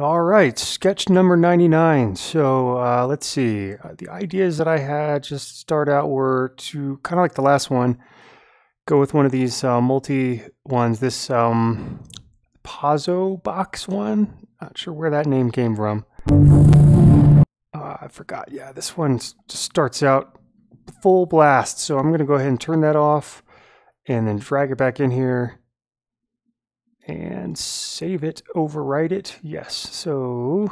All right, sketch number 99. So let's see. The ideas that I had just to start out were to kind of like the last one, go with one of these multi ones. This Pazzo box one. Not sure where that name came from. I forgot. Yeah, this one just starts out full blast. So I'm going to go ahead and turn that off and then drag it back in here. And save it, overwrite it. Yes. So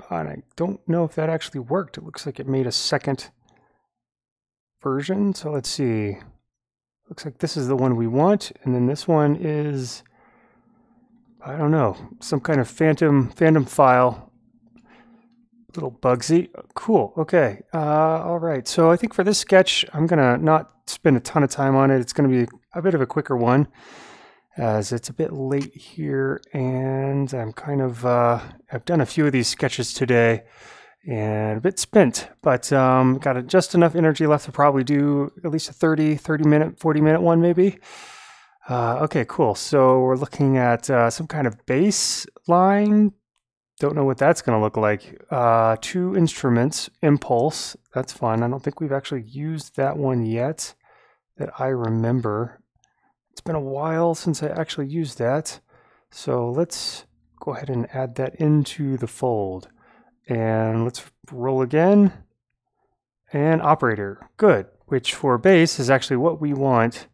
I don't know if that actually worked. It looks like it made a second version. So let's see. Looks like this is the one we want. And then this one is, I don't know, some kind of phantom file. Little Bugsy. Cool. Okay. All right. So I think for this sketch, I'm going to not spend a ton of time on it. It's going to be a bit of a quicker one, as it's a bit late here, and I'm kind of, I've done a few of these sketches today and a bit spent, but got just enough energy left to probably do at least a 30 minute, 40 minute one maybe. Okay, cool. So we're looking at some kind of bass line. Don't know what that's going to look like. 2 instruments, impulse. That's fun. I don't think we've actually used that one yet that I remember. It's been a while since I actually used that. So let's go ahead and add that into the fold. And let's roll again. And operator. Good. Which for bass is actually what we want.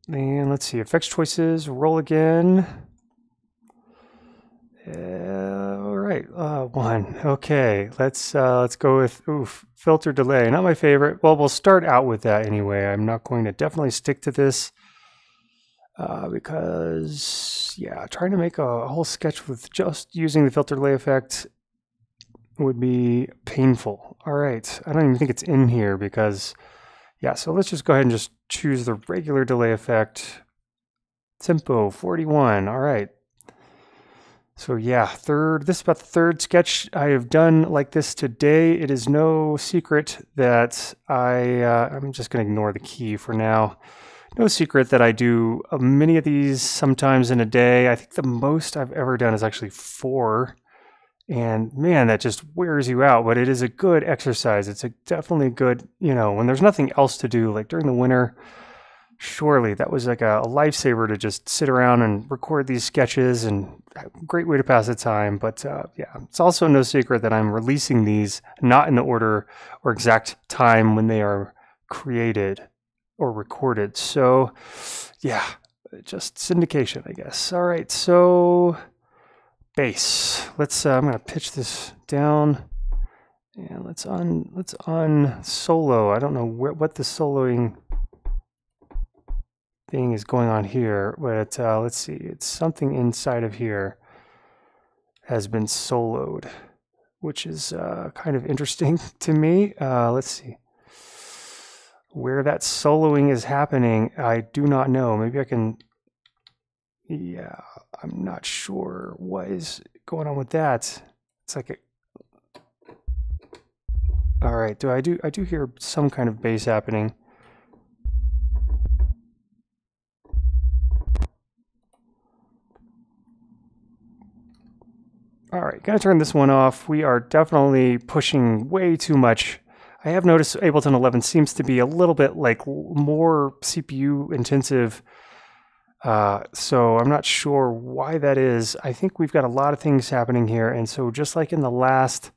And let's see. Effects choices. Roll again. All right. 1. Okay. Let's go with filter delay. Not my favorite. Well, we'll start out with that anyway. I'm not going to definitely stick to this because, yeah, trying to make a whole sketch with just using the filter delay effect would be painful. All right. I don't even think it's in here because, yeah. So let's just go ahead and just choose the regular delay effect. Tempo 41. All right. So yeah, this is about the third sketch I have done like this today. It is no secret that I'm just going to ignore the key for now. No secret that I do many of these sometimes in a day. I think the most I've ever done is actually 4. And man, that just wears you out, but it is a good exercise. It's definitely good, when there's nothing else to do, like during the winter. Surely that was like a lifesaver to just sit around and record these sketches, and a great way to pass the time. But yeah, it's also no secret that I'm releasing these not in the order or exact time when they are created or recorded. So yeah, just syndication, I guess. All right, so bass. Let's I'm gonna pitch this down and let's on solo. I don't know what the soloing thing is going on here, but let's see. It's something inside of here has been soloed, which is kind of interesting to me. Let's see. Where that soloing is happening, I do not know. Maybe I can... Yeah, I'm not sure what is going on with that. It's like all right, I do hear some kind of bass happening. All right, gonna turn this one off. We are definitely pushing way too much. I have noticed Ableton 11 seems to be a little bit like more CPU intensive. So I'm not sure why that is. I think we've got a lot of things happening here. And so just like in the last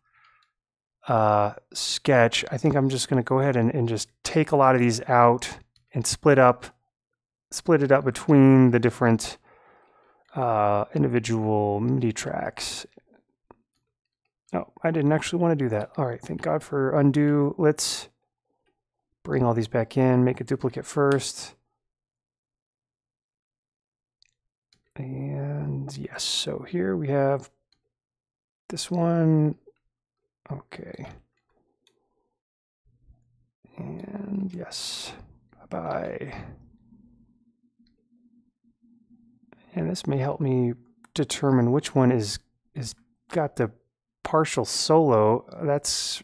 sketch, I think I'm just gonna go ahead and just take a lot of these out and split it up between the different individual MIDI tracks. Oh, I didn't actually want to do that. All right, thank God for undo. Let's bring all these back in, make a duplicate first. And yes, so here we have this one. Okay. And yes, bye-bye. And this may help me determine which one is got the partial solo. That's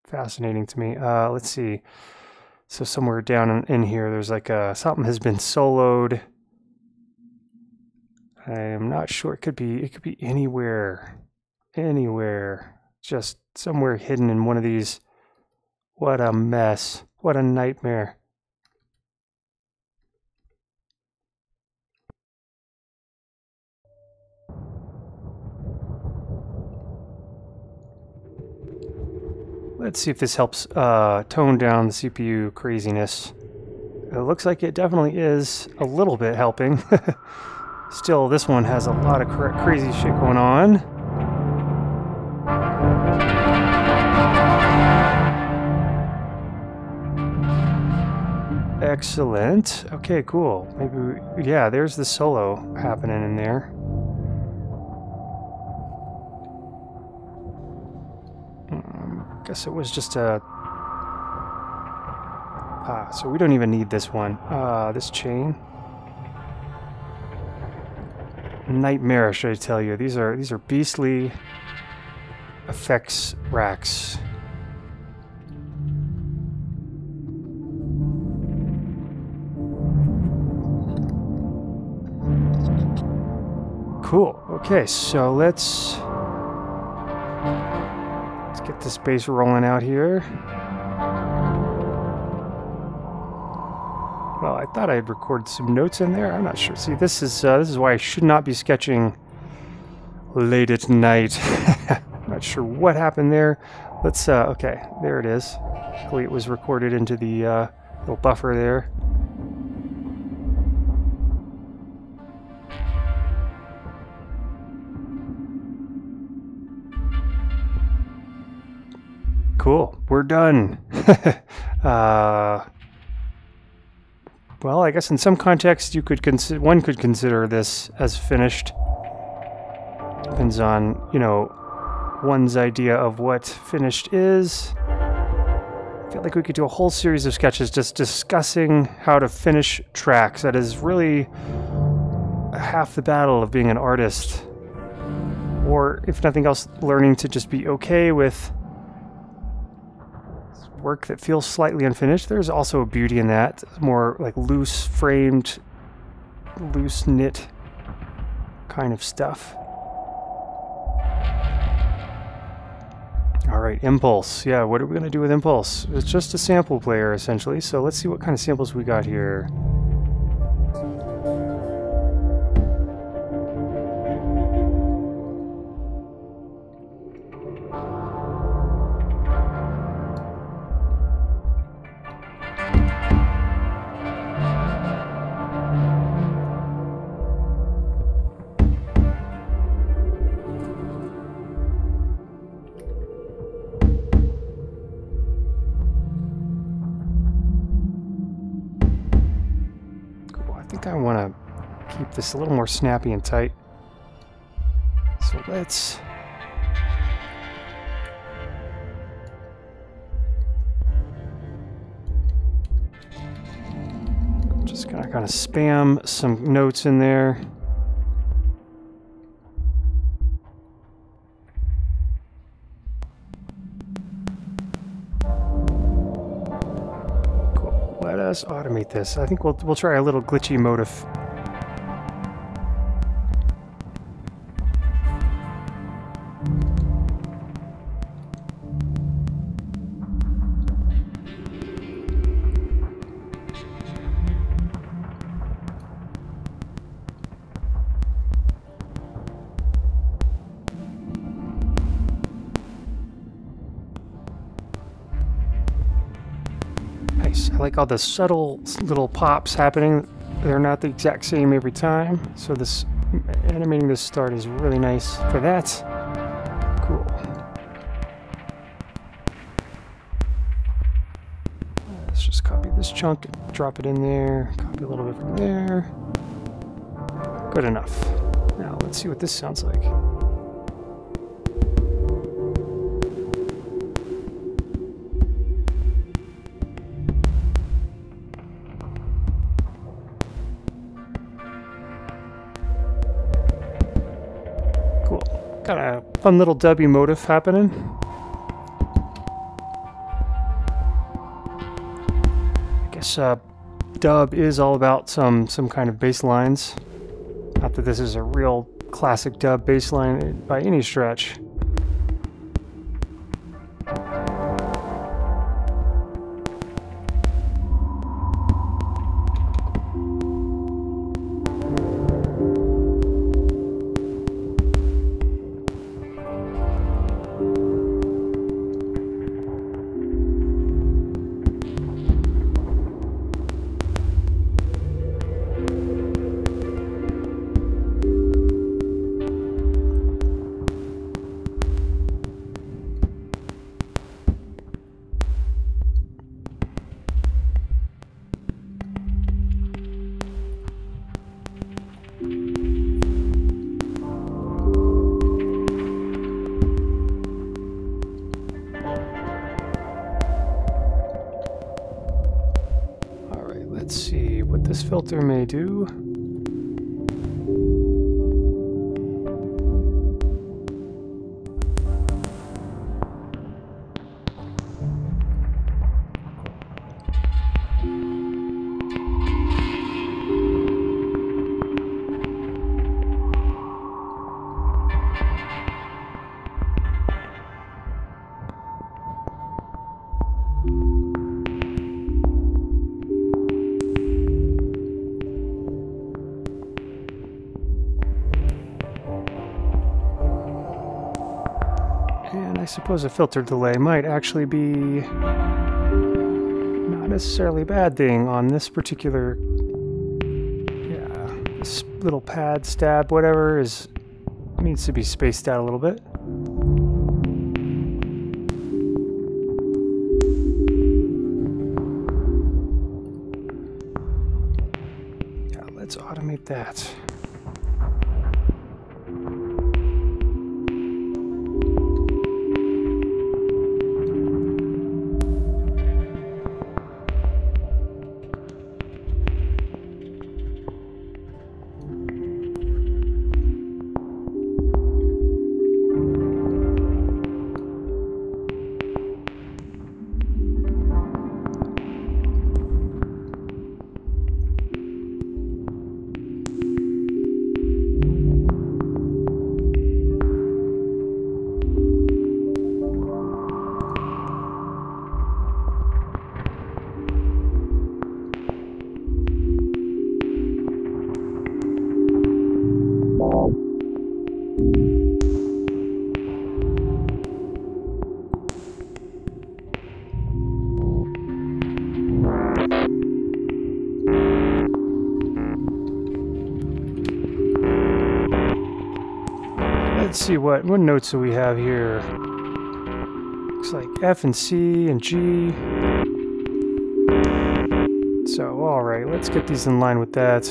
fascinating to me. Let's see. So somewhere down in here, there's like something has been soloed. I am not sure. It could be anywhere. Anywhere. Just somewhere hidden in one of these. What a mess. What a nightmare. Let's see if this helps tone down the CPU craziness. It looks like it definitely is a little bit helping. Still, this one has a lot of crazy shit going on. Excellent. Okay, cool. Maybe yeah, there's the solo happening in there. Guess it was just a... so we don't even need this one. This chain. Nightmarish, I tell you. These are beastly effects racks. Cool. Okay, so let's get this bass rolling out here. Well, I thought I'd record some notes in there. I'm not sure. See, this is why I should not be sketching late at night. I'm not sure what happened there. Let's okay, there it is. Luckily, it was recorded into the little buffer there. Cool, we're done. Well, I guess in some context you could one could consider this as finished. Depends on, you know, one's idea of what finished is. I feel like we could do a whole series of sketches just discussing how to finish tracks. That is really half the battle of being an artist. Or, if nothing else, learning to just be okay with work that feels slightly unfinished. There's also a beauty in that. More like loose framed, loose knit kind of stuff. Alright, impulse. Yeah, what are we going to do with impulse? It's just a sample player essentially, so let's see what kind of samples we got here. I want to keep this a little more snappy and tight. So let's just gonna kind of spam some notes in there. Let us automate this. I think we'll try a little glitchy motif. I like all the subtle little pops happening. They're not the exact same every time. So this animating this start is really nice for that. Cool. Let's just copy this chunk, drop it in there, copy a little bit from there. Good enough. Now let's see what this sounds like. Got a fun little W motif happening. I guess dub is all about some kind of bass lines. Not that this is a real classic dub bassline by any stretch. Let's see what this filter may do. And I suppose a filter delay might actually be not necessarily a bad thing on this particular, this little pad, stab, whatever, needs to be spaced out a little bit. Yeah, let's automate that. Let's see what notes do we have here. Looks like F and C and G. So, alright, let's get these in line with that.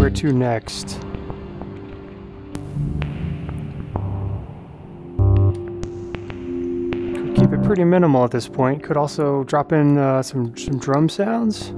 where to next? Could keep it pretty minimal at this point. Could also drop in some drum sounds.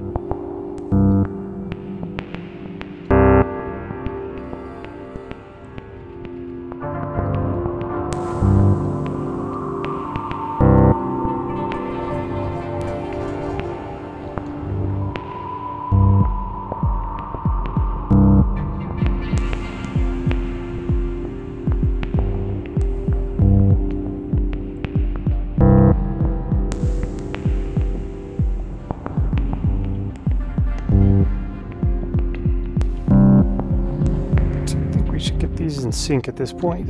In sync at this point.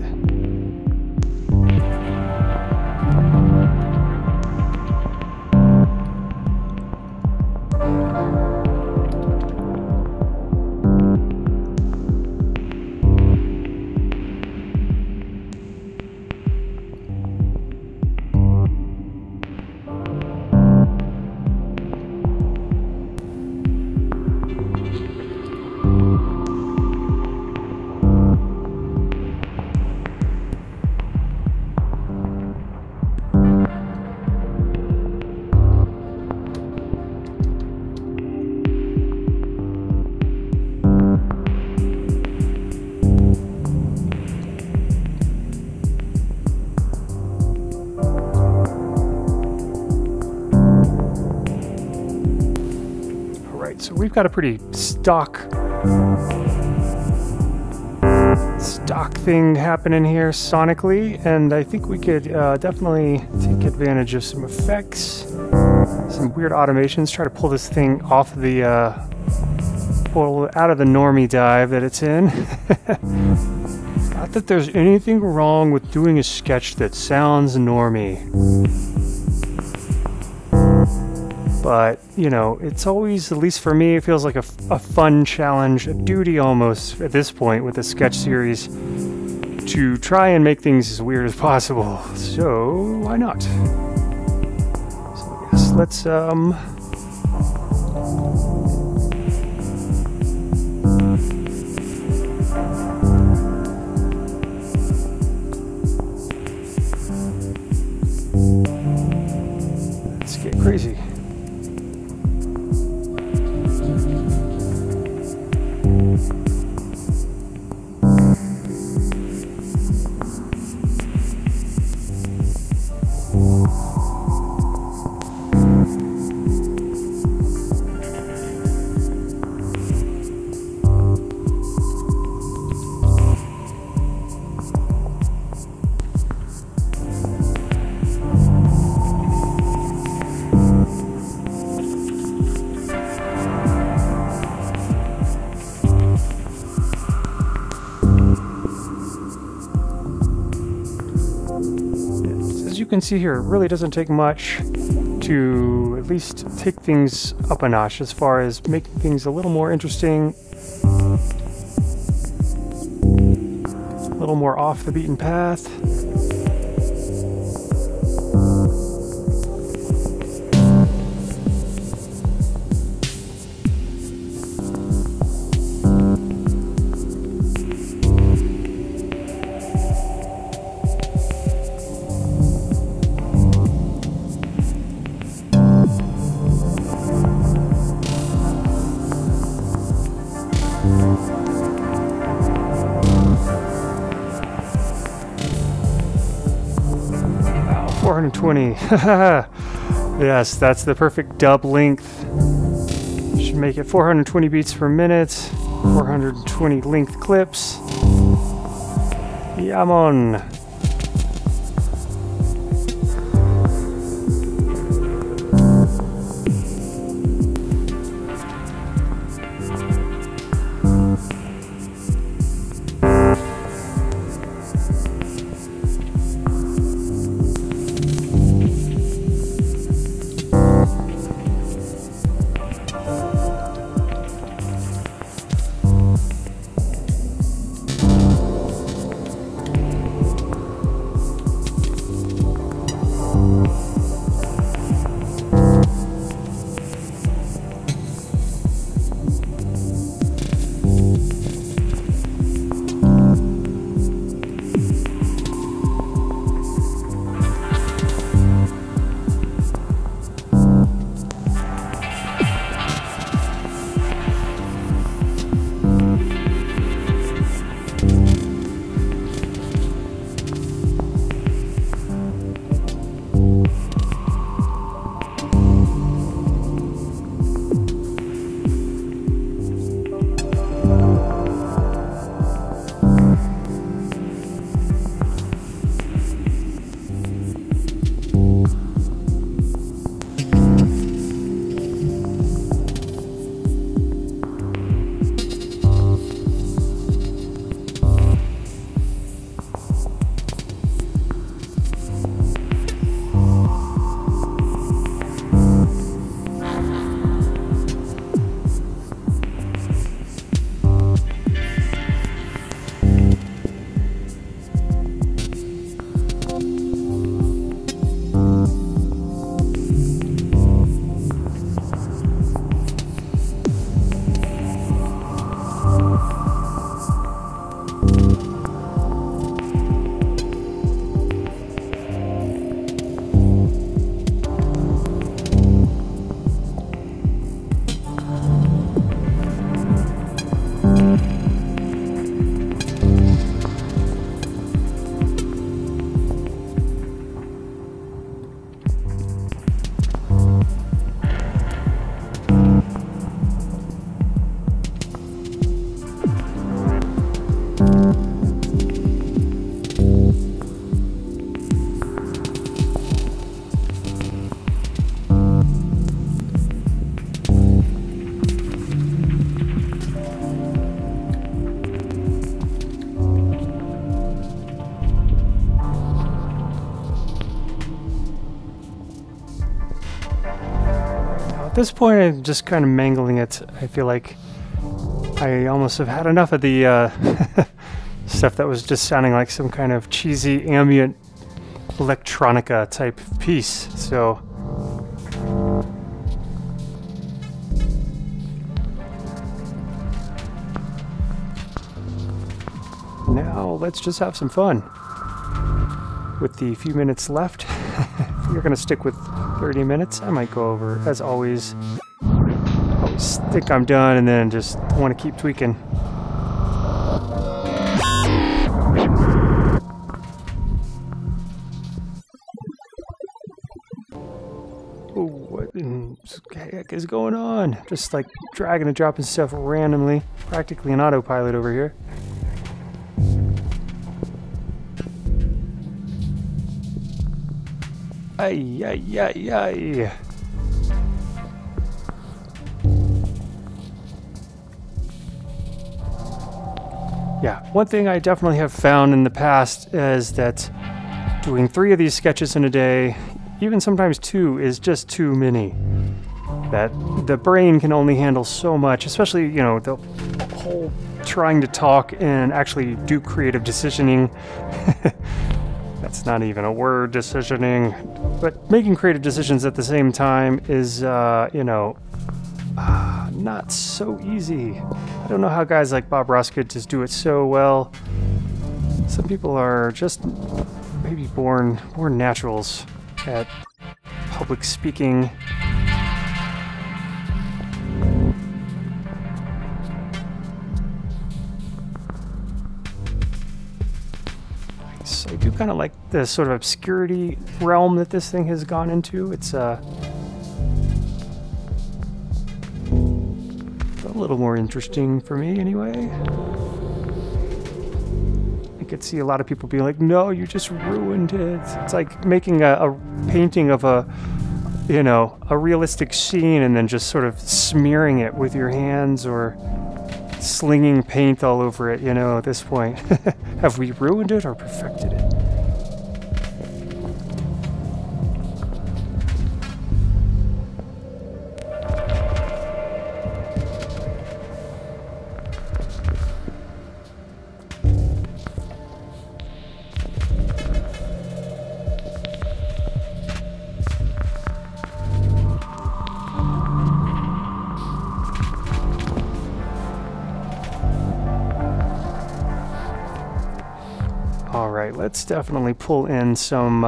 So we've got a pretty stock thing happening here sonically, and I think we could definitely take advantage of some effects, some weird automations, try to pull this thing off the pull out of the normie dive that it's in. Not that there's anything wrong with doing a sketch that sounds normie. But, you know, it's always, at least for me, it feels like a fun challenge, a duty almost at this point with the sketch series, to try and make things as weird as possible. So, why not? So, yes, let's, let's get crazy. You can see here, it really doesn't take much to at least take things up a notch as far as making things a little more interesting, a little more off the beaten path. Wow, 420. Yes, that's the perfect dub length. Should make it 420 beats per minute, 420 length clips. Yeah, man. At this point, I'm just kind of mangling it. I feel like I almost have had enough of the stuff that was just sounding like some kind of cheesy ambient electronica type piece. So now let's just have some fun with the few minutes left. If you're gonna stick with 30 minutes, I might go over, as always. Always think I'm done and then just want to keep tweaking. Ooh, what the heck is going on? Just like dragging and dropping stuff randomly. Practically an autopilot over here. Ay, ay, ay, ay. Yeah, one thing I definitely have found in the past is that doing 3 of these sketches in a day, even sometimes 2, is just too many. That the brain can only handle so much, especially, you know, the whole trying to talk and actually do creative decisioning. That's not even a word, decisioning. But making creative decisions at the same time is, you know, not so easy. I don't know how guys like Bob Ross could just do it so well. Some people are just maybe born naturals at public speaking. So I do kind of like the sort of obscurity realm that this thing has gone into. It's a little more interesting for me anyway. I could see a lot of people being like, no, you just ruined it. It's like making a painting of a, you know, a realistic scene and then just sort of smearing it with your hands or slinging paint all over it, you know, at this point. Have we ruined it or perfected it? Alright, let's definitely pull in some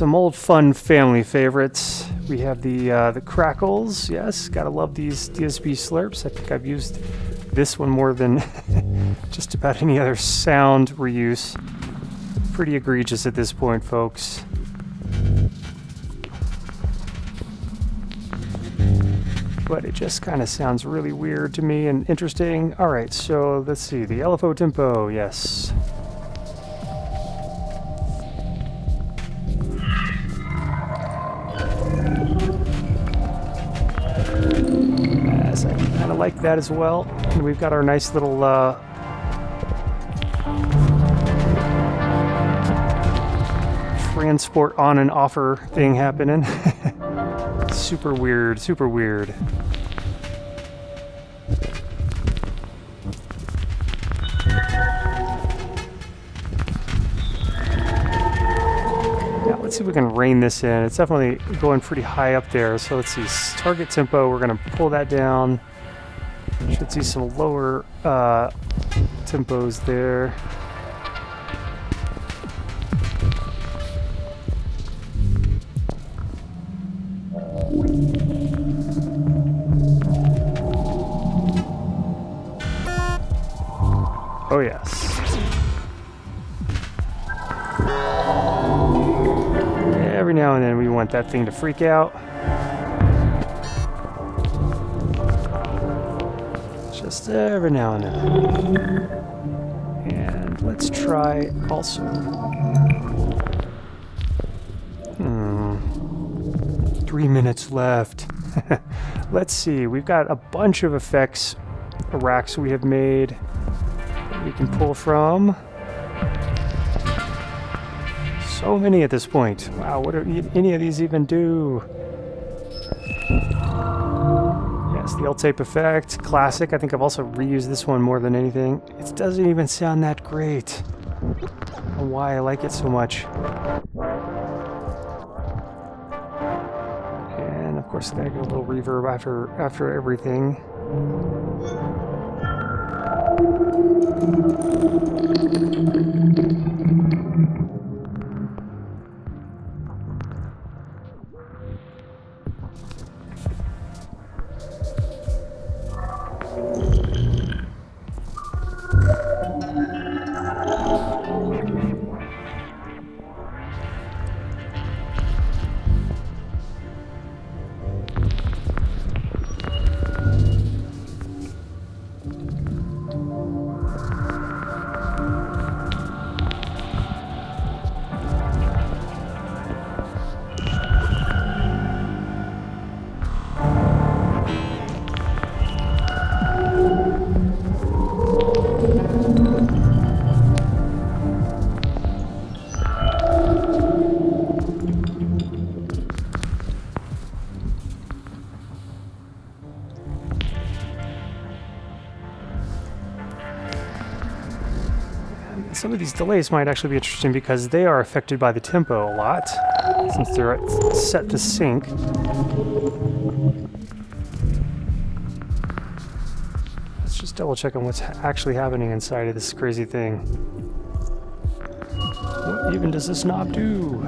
old fun family favorites. We have the crackles, yes, gotta love these DSP slurps. I think I've used this one more than just about any other sound reuse. Pretty egregious at this point, folks. But it just kind of sounds really weird to me and interesting. Alright, so let's see, the LFO tempo, yes. Yes, I kind of like that as well. And we've got our nice little transport on and offer thing happening. Super weird, super weird. Now let's see if we can rein this in. It's definitely going pretty high up there. So let's see, target tempo, we're gonna pull that down. Should see some lower tempos there. Oh yes. Every now and then we want that thing to freak out. Just every now and then. And let's try also. 3 minutes left. Let's see, we've got a bunch of effects racks we have made that we can pull from. So many at this point. Wow, what do any of these even do? Yes, the L-tape effect, classic. I think I've also reused this one more than anything. It doesn't even sound that great. I don't know why I like it so much. And of course, I get a little reverb after everything. Some of these delays might actually be interesting because they are affected by the tempo a lot, since they're set to sync. Let's just double check on what's actually happening inside of this crazy thing. What even does this knob do?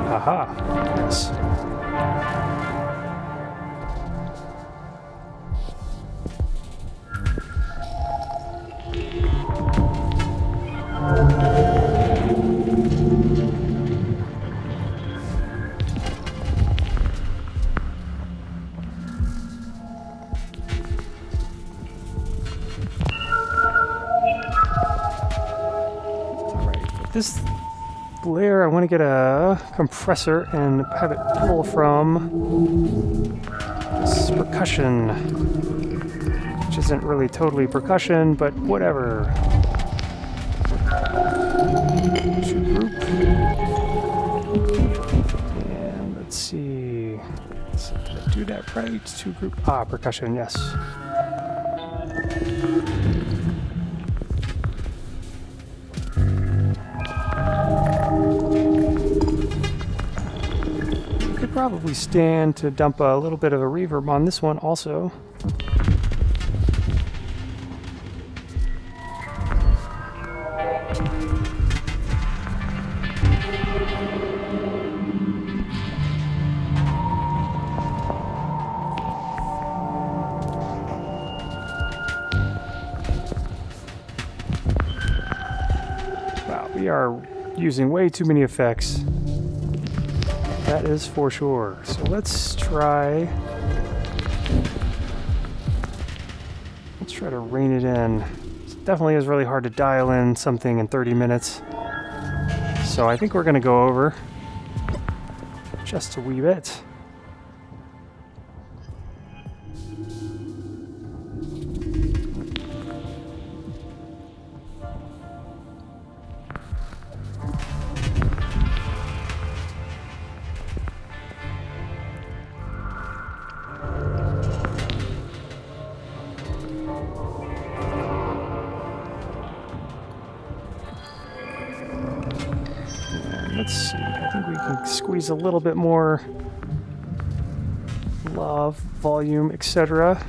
Aha, yes. This layer, I want to get a compressor and have it pull from this percussion, which isn't really totally percussion, but whatever. Shoot group. And let's see. Did I do that right? To group. Ah, percussion, yes. Probably stand to dump a little bit of a reverb on this one also. Wow, we are using way too many effects. That is for sure. So let's try to rein it in. It definitely is really hard to dial in something in 30 minutes. So I think we're going to go over just a wee bit. Let's see, I think we can squeeze a little bit more love, volume, etc.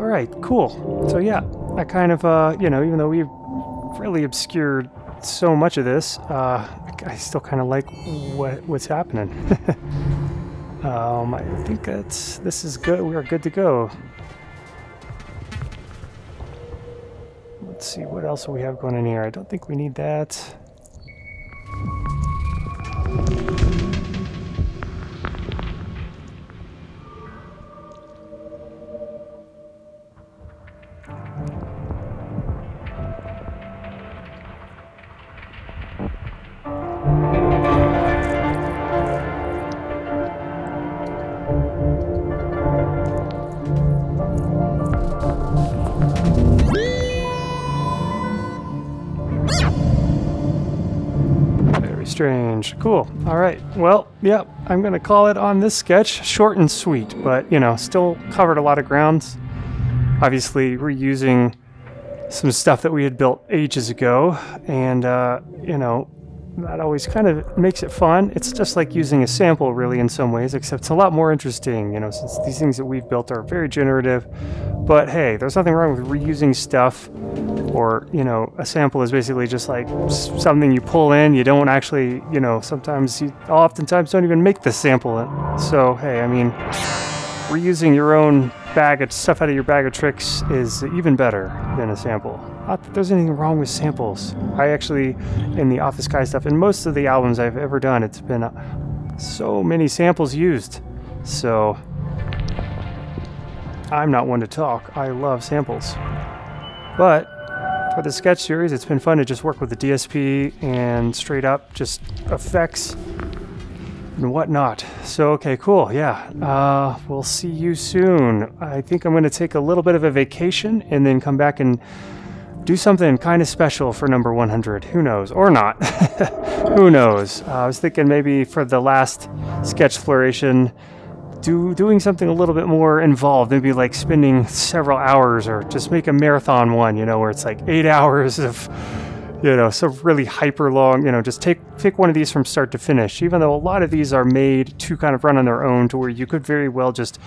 All right, cool. So yeah, I kind of, you know, even though we've really obscured so much of this, I still kind of like what's happening. I think this is good. We are good to go. Let's see, what else do we have going in here? I don't think we need that. Strange. Cool. All right. Well, yeah, I'm going to call it on this sketch. Short and sweet, but, you know, still covered a lot of grounds. Obviously, reusing some stuff that we had built ages ago, and, you know, that always kind of makes it fun. It's just like using a sample, really, in some ways, except it's a lot more interesting, you know, since these things that we've built are very generative. But, hey, there's nothing wrong with reusing stuff. Or, you know, a sample is basically just like something you pull in. You don't actually, you know, sometimes you oftentimes don't even make the sample. So, hey, I mean, reusing your own bag of stuff out of your bag of tricks is even better than a sample. Not that there's anything wrong with samples. I actually, in the offthesky stuff, in most of the albums I've ever done, it's been so many samples used. So, I'm not one to talk. I love samples. But for the sketch series, it's been fun to just work with the DSP and straight up just effects and whatnot. So, okay, cool. Yeah, we'll see you soon. I think I'm going to take a little bit of a vacation and then come back and do something kind of special for number 100. Who knows? Or not. Who knows? I was thinking maybe for the last sketchsploration, doing something a little bit more involved, maybe like spending several hours, or just make a marathon one, you know, where it's like 8 hours of, you know, so really hyper long, you know, just take one of these from start to finish, even though a lot of these are made to kind of run on their own, to where you could very well just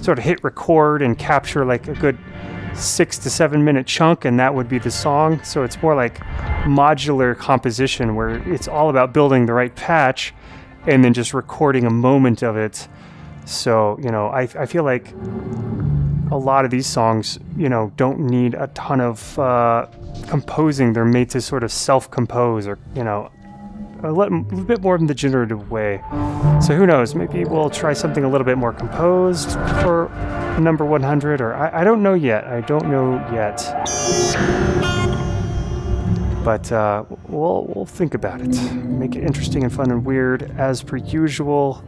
sort of hit record and capture like a good 6 to 7 minute chunk, and that would be the song. So it's more like modular composition, where it's all about building the right patch and then just recording a moment of it. So, you know, I feel like a lot of these songs, you know, don't need a ton of composing. They're made to sort of self-compose, or, you know, a little bit more in the generative way. So who knows, maybe we'll try something a little bit more composed for number 100, or I don't know yet. I don't know yet. But we'll think about it. Make it interesting and fun and weird as per usual.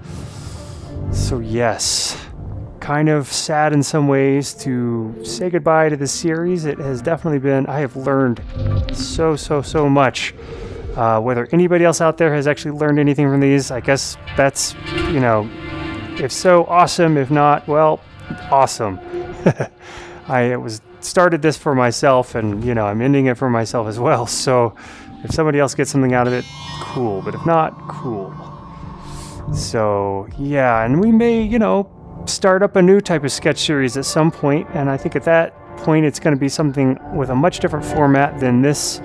So yes, kind of sad in some ways to say goodbye to this series. It has definitely been, I have learned so much. Whether anybody else out there has actually learned anything from these, I guess that's, you know, if so, awesome. If not, well, awesome. I started this for myself, and, you know, I'm ending it for myself as well. So if somebody else gets something out of it, cool. But if not, cool. So, yeah, and we may, you know, start up a new type of sketch series at some point, and I think at that point it's going to be something with a much different format than this.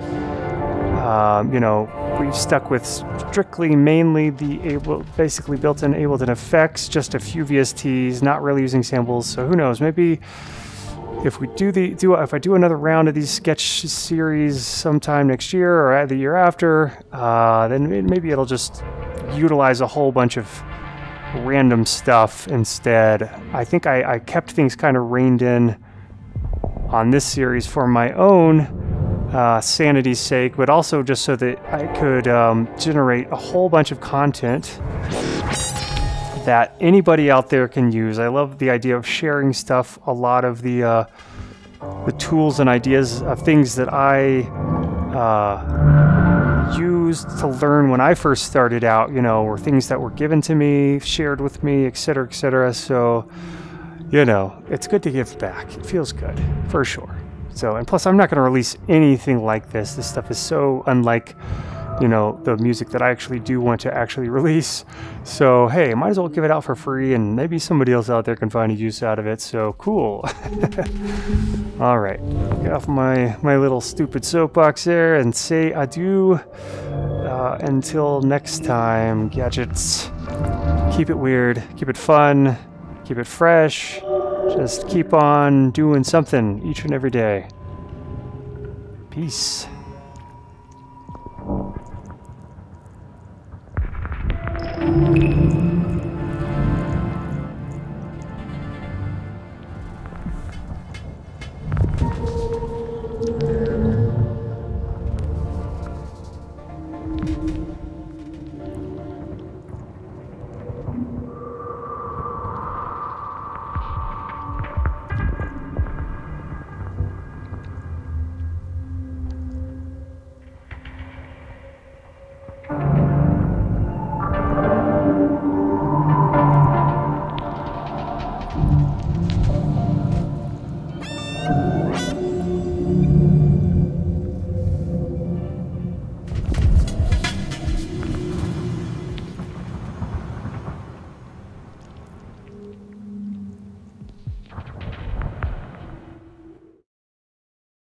You know, we've stuck with strictly, mainly basically built-in Ableton effects, just a few VSTs, not really using samples. So who knows, maybe if we if I do another round of these sketch series sometime next year or the year after, then maybe it'll just utilize a whole bunch of random stuff instead. I think I kept things kind of reined in on this series for my own sanity's sake, but also just so that I could generate a whole bunch of content that anybody out there can use. I love the idea of sharing stuff. A lot of the tools and ideas of things that I used to learn when I first started out, you know, were things that were given to me, shared with me, etc., etc. So, you know, it's good to give back. It feels good, for sure. So, and plus, I'm not going to release anything like this. This stuff is so unlike you know, the music that I actually do want to actually release. So hey, might as well give it out for free, and maybe somebody else out there can find a use out of it. So cool. All right, get off my little stupid soapbox there and say adieu. Until next time, gadgets. Keep it weird, keep it fun, keep it fresh. Just keep on doing something each and every day. Peace.